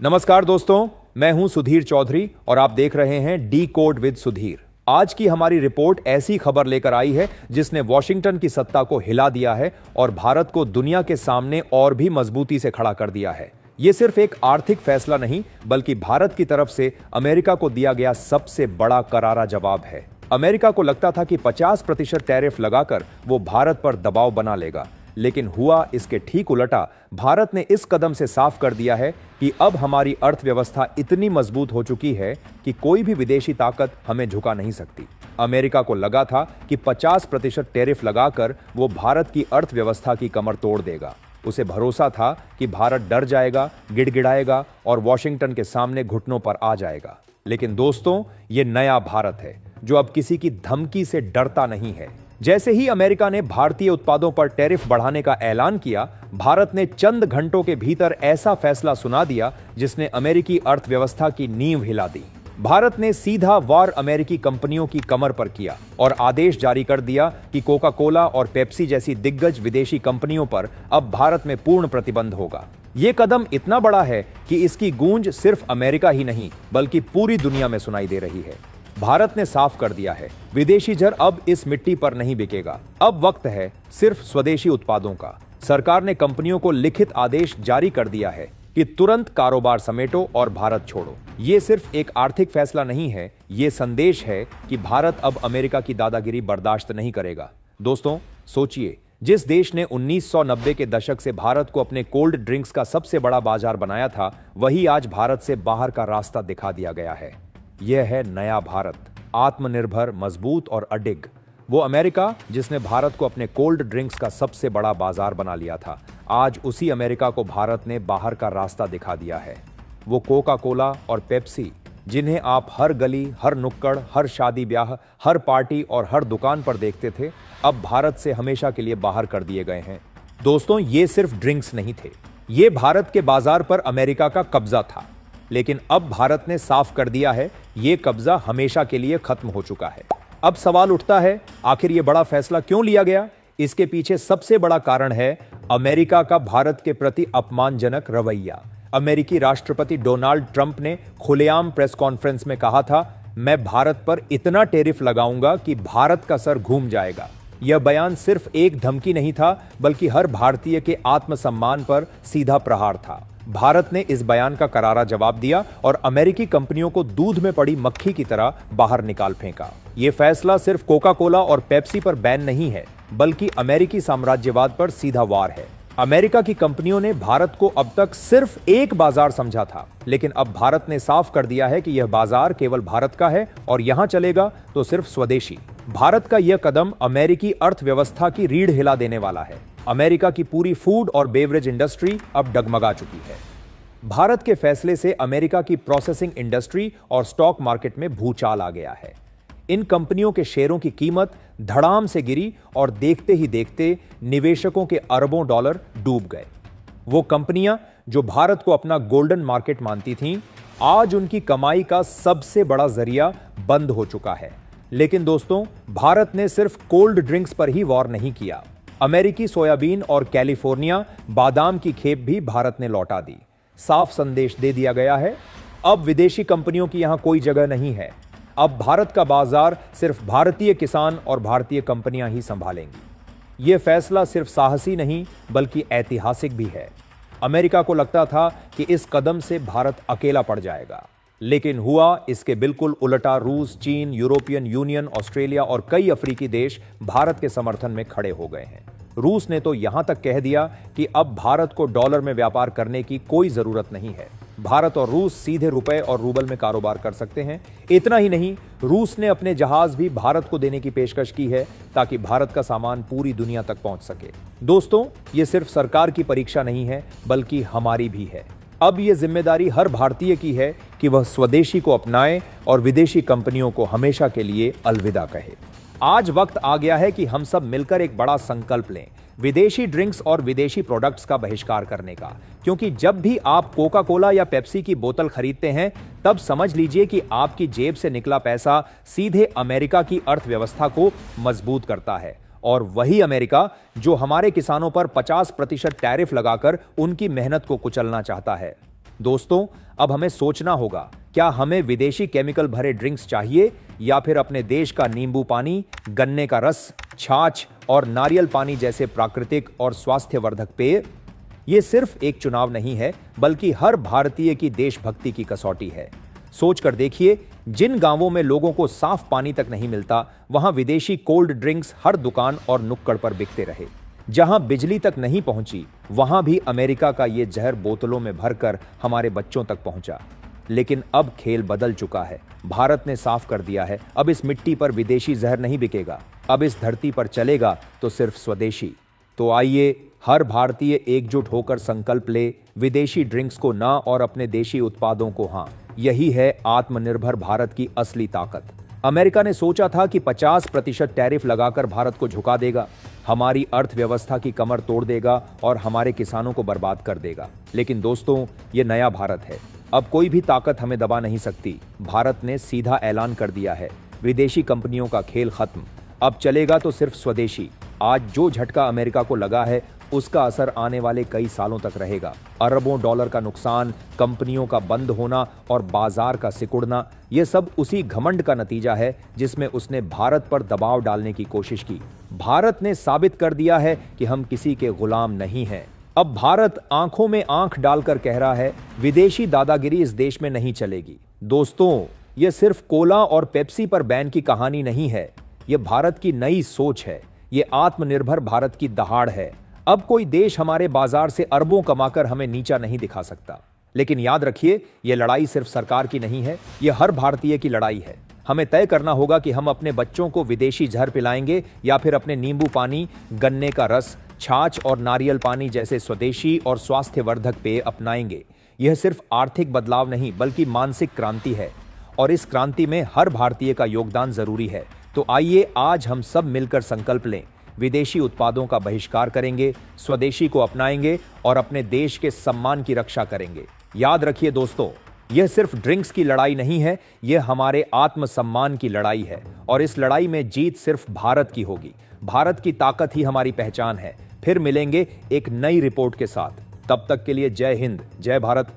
नमस्कार दोस्तों, मैं हूं सुधीर चौधरी और आप देख रहे हैं डी कोड विद सुधीर। आज की हमारी रिपोर्ट ऐसी खबर लेकर आई है जिसने वॉशिंगटन की सत्ता को हिला दिया है और भारत को दुनिया के सामने और भी मजबूती से खड़ा कर दिया है। यह सिर्फ एक आर्थिक फैसला नहीं बल्कि भारत की तरफ से अमेरिका को दिया गया सबसे बड़ा करारा जवाब है। अमेरिका को लगता था कि 50% टैरिफ लगाकर वो भारत पर दबाव बना लेगा, लेकिन हुआ इसके ठीक उलटा। भारत ने इस कदम से साफ कर दिया है कि अब हमारी अर्थव्यवस्था इतनी मजबूत हो चुकी है कि कोई भी विदेशी ताकत हमें झुका नहीं सकती। अमेरिका को लगा था कि 50% टैरिफ लगाकर वो भारत की अर्थव्यवस्था की कमर तोड़ देगा। उसे भरोसा था कि भारत डर जाएगा, गिड़गिड़ाएगा और वॉशिंगटन के सामने घुटनों पर आ जाएगा। लेकिन दोस्तों, ये नया भारत है जो अब किसी की धमकी से डरता नहीं है। जैसे ही अमेरिका ने भारतीय उत्पादों पर टैरिफ बढ़ाने का ऐलान किया, भारत ने चंद घंटों के भीतर ऐसा फैसला सुना दिया जिसने अमेरिकी अर्थव्यवस्था की नींव हिला दी। भारत ने सीधा वार अमेरिकी कंपनियों की कमर पर किया और आदेश जारी कर दिया कि कोका कोला और पेप्सी जैसी दिग्गज विदेशी कंपनियों पर अब भारत में पूर्ण प्रतिबंध होगा। यह कदम इतना बड़ा है कि इसकी गूंज सिर्फ अमेरिका ही नहीं बल्कि पूरी दुनिया में सुनाई दे रही है। भारत ने साफ कर दिया है, विदेशी जर अब इस मिट्टी पर नहीं बिकेगा। अब वक्त है सिर्फ स्वदेशी उत्पादों का। सरकार ने कंपनियों को लिखित आदेश जारी कर दिया है कि तुरंत कारोबार समेटो और भारत छोड़ो। ये सिर्फ एक आर्थिक फैसला नहीं है, ये संदेश है कि भारत अब अमेरिका की दादागिरी बर्दाश्त नहीं करेगा। दोस्तों सोचिए, जिस देश ने 1990 के दशक से भारत को अपने कोल्ड ड्रिंक्स का सबसे बड़ा बाजार बनाया था, वही आज भारत से बाहर का रास्ता दिखा दिया गया है। यह है नया भारत, आत्मनिर्भर, मजबूत और अडिग। वो अमेरिका जिसने भारत को अपने कोल्ड ड्रिंक्स का सबसे बड़ा बाजार बना लिया था, आज उसी अमेरिका को भारत ने बाहर का रास्ता दिखा दिया है। वो कोका कोला और पेप्सी जिन्हें आप हर गली, हर नुक्कड़, हर शादी ब्याह, हर पार्टी और हर दुकान पर देखते थे, अब भारत से हमेशा के लिए बाहर कर दिए गए हैं। दोस्तों, ये सिर्फ ड्रिंक्स नहीं थे, ये भारत के बाजार पर अमेरिका का कब्जा था। लेकिन अब भारत ने साफ कर दिया है, यह कब्जा हमेशा के लिए खत्म हो चुका है। अब सवाल उठता है, आखिर यह बड़ा फैसला क्यों लिया गया? इसके पीछे सबसे बड़ा कारण है अमेरिका का भारत के प्रति अपमानजनक रवैया। अमेरिकी राष्ट्रपति डोनाल्ड ट्रंप ने खुलेआम प्रेस कॉन्फ्रेंस में कहा था, मैं भारत पर इतना टैरिफ लगाऊंगा कि भारत का सर घूम जाएगा। यह बयान सिर्फ एक धमकी नहीं था बल्कि हर भारतीय के आत्मसम्मान पर सीधा प्रहार था। भारत ने इस बयान का करारा जवाब दिया और अमेरिकी कंपनियों को दूध में पड़ी मक्खी की तरह बाहर निकाल फेंका। यह फैसला सिर्फ कोका कोला और पेप्सी पर बैन नहीं है बल्कि अमेरिकी साम्राज्यवाद पर सीधा वार है। अमेरिका की कंपनियों ने भारत को अब तक सिर्फ एक बाजार समझा था, लेकिन अब भारत ने साफ कर दिया है कि यह बाजार केवल भारत का है और यहां चलेगा तो सिर्फ स्वदेशी। भारत का यह कदम अमेरिकी अर्थव्यवस्था की रीढ़ हिला देने वाला है। अमेरिका की पूरी फूड और बेवरेज इंडस्ट्री अब डगमगा चुकी है। भारत के फैसले से अमेरिका की प्रोसेसिंग इंडस्ट्री और स्टॉक मार्केट में भूचाल आ गया है। इन कंपनियों के शेयरों की कीमत धड़ाम से गिरी और देखते ही देखते निवेशकों के अरबों डॉलर डूब गए। वो कंपनियां जो भारत को अपना गोल्डन मार्केट मानती थीं, आज उनकी कमाई का सबसे बड़ा जरिया बंद हो चुका है। लेकिन दोस्तों, भारत ने सिर्फ कोल्ड ड्रिंक्स पर ही वॉर नहीं किया। अमेरिकी सोयाबीन और कैलिफोर्निया बादाम की खेप भी भारत ने लौटा दी। साफ संदेश दे दिया गया है, अब विदेशी कंपनियों की यहां कोई जगह नहीं है। अब भारत का बाजार सिर्फ भारतीय किसान और भारतीय कंपनियां ही संभालेंगी। यह फैसला सिर्फ साहसी नहीं बल्कि ऐतिहासिक भी है। अमेरिका को लगता था कि इस कदम से भारत अकेला पड़ जाएगा, लेकिन हुआ इसके बिल्कुल उलटा। रूस, चीन, यूरोपियन यूनियन, ऑस्ट्रेलिया और कई अफ्रीकी देश भारत के समर्थन में खड़े हो गए हैं। रूस ने तो यहां तक कह दिया कि अब भारत को डॉलर में व्यापार करने की कोई जरूरत नहीं है। भारत और रूस सीधे रुपए और रूबल में कारोबार कर सकते हैं। इतना ही नहीं, रूस ने अपने जहाज भी भारत को देने की पेशकश की है ताकि भारत का सामान पूरी दुनिया तक पहुंच सके। दोस्तों, ये सिर्फ सरकार की परीक्षा नहीं है बल्कि हमारी भी है। अब यह जिम्मेदारी हर भारतीय की है कि वह स्वदेशी को अपनाए और विदेशी कंपनियों को हमेशा के लिए अलविदा कहे। आज वक्त आ गया है कि हम सब मिलकर एक बड़ा संकल्प लें, विदेशी ड्रिंक्स और विदेशी प्रोडक्ट्स का बहिष्कार करने का। क्योंकि जब भी आप कोका कोला या पेप्सी की बोतल खरीदते हैं, तब समझ लीजिए कि आपकी जेब से निकला पैसा सीधे अमेरिका की अर्थव्यवस्था को मजबूत करता है। और वही अमेरिका जो हमारे किसानों पर 50% टैरिफ लगाकर उनकी मेहनत को कुचलना चाहता है। दोस्तों, अब हमें सोचना होगा, क्या हमें विदेशी केमिकल भरे ड्रिंक्स चाहिए या फिर अपने देश का नींबू पानी, गन्ने का रस, छाछ और नारियल पानी जैसे प्राकृतिक और स्वास्थ्यवर्धक पेय? ये सिर्फ एक चुनाव नहीं है, बल्कि हर भारतीय की देशभक्ति की कसौटी है। सोचकर देखिए, जिन गांवों में लोगों को साफ पानी तक नहीं मिलता, वहां विदेशी कोल्ड ड्रिंक्स हर दुकान और नुक्कड़ पर बिकते रहे। जहां बिजली तक नहीं पहुंची, वहां भी अमेरिका का ये जहर बोतलों में भरकर हमारे बच्चों तक पहुंचा। लेकिन अब खेल बदल चुका है। भारत ने साफ कर दिया है, अब इस मिट्टी पर विदेशी जहर नहीं बिकेगा। अब इस धरती पर चलेगा तो सिर्फ स्वदेशी। तो आइए, हर भारतीय एकजुट होकर संकल्प ले, विदेशी ड्रिंक्स को ना और अपने देशी उत्पादों को हां। यही है आत्मनिर्भर भारत की असली ताकत। अमेरिका ने सोचा था कि 50% टैरिफ लगाकर भारत को झुका देगा, हमारी अर्थव्यवस्था की कमर तोड़ देगा और हमारे किसानों को बर्बाद कर देगा। लेकिन दोस्तों, ये नया भारत है। अब कोई भी ताकत हमें दबा नहीं सकती। भारत ने सीधा ऐलान कर दिया है, विदेशी कंपनियों का खेल खत्म। अब चलेगा तो सिर्फ स्वदेशी। आज जो झटका अमेरिका को लगा है, उसका असर आने वाले कई सालों तक रहेगा। अरबों डॉलर का नुकसान, कंपनियों का बंद होना और बाजार का सिकुड़ना, यह सब उसी घमंड का नतीजा है जिसमें उसने भारत पर दबाव डालने की कोशिश की। भारत ने साबित कर दिया है कि हम किसी के गुलाम नहीं हैं। अब भारत आंखों में आंख डालकर कह रहा है, विदेशी दादागिरी इस देश में नहीं चलेगी। दोस्तों, यह सिर्फ कोला और पेप्सी पर बैन की कहानी नहीं है, यह भारत की नई सोच है। यह आत्मनिर्भर भारत की दहाड़ है। अब कोई देश हमारे बाजार से अरबों कमाकर हमें नीचा नहीं दिखा सकता। लेकिन याद रखिए, यह लड़ाई सिर्फ सरकार की नहीं है, यह हर भारतीय की लड़ाई है। हमें तय करना होगा कि हम अपने बच्चों को विदेशी जहर पिलाएंगे या फिर अपने नींबू पानी, गन्ने का रस, छाछ और नारियल पानी जैसे स्वदेशी और स्वास्थ्यवर्धक पेय अपनाएंगे। यह सिर्फ आर्थिक बदलाव नहीं, बल्कि मानसिक क्रांति है और इस क्रांति में हर भारतीय का योगदान जरूरी है। तो आइए, आज हम सब मिलकर संकल्प लें, विदेशी उत्पादों का बहिष्कार करेंगे, स्वदेशी को अपनाएंगे और अपने देश के सम्मान की रक्षा करेंगे। याद रखिए दोस्तों, यह सिर्फ ड्रिंक्स की लड़ाई नहीं है, यह हमारे आत्मसम्मान की लड़ाई है और इस लड़ाई में जीत सिर्फ भारत की होगी। भारत की ताकत ही हमारी पहचान है। फिर मिलेंगे एक नई रिपोर्ट के साथ। तब तक के लिए जय हिंद, जय भारत।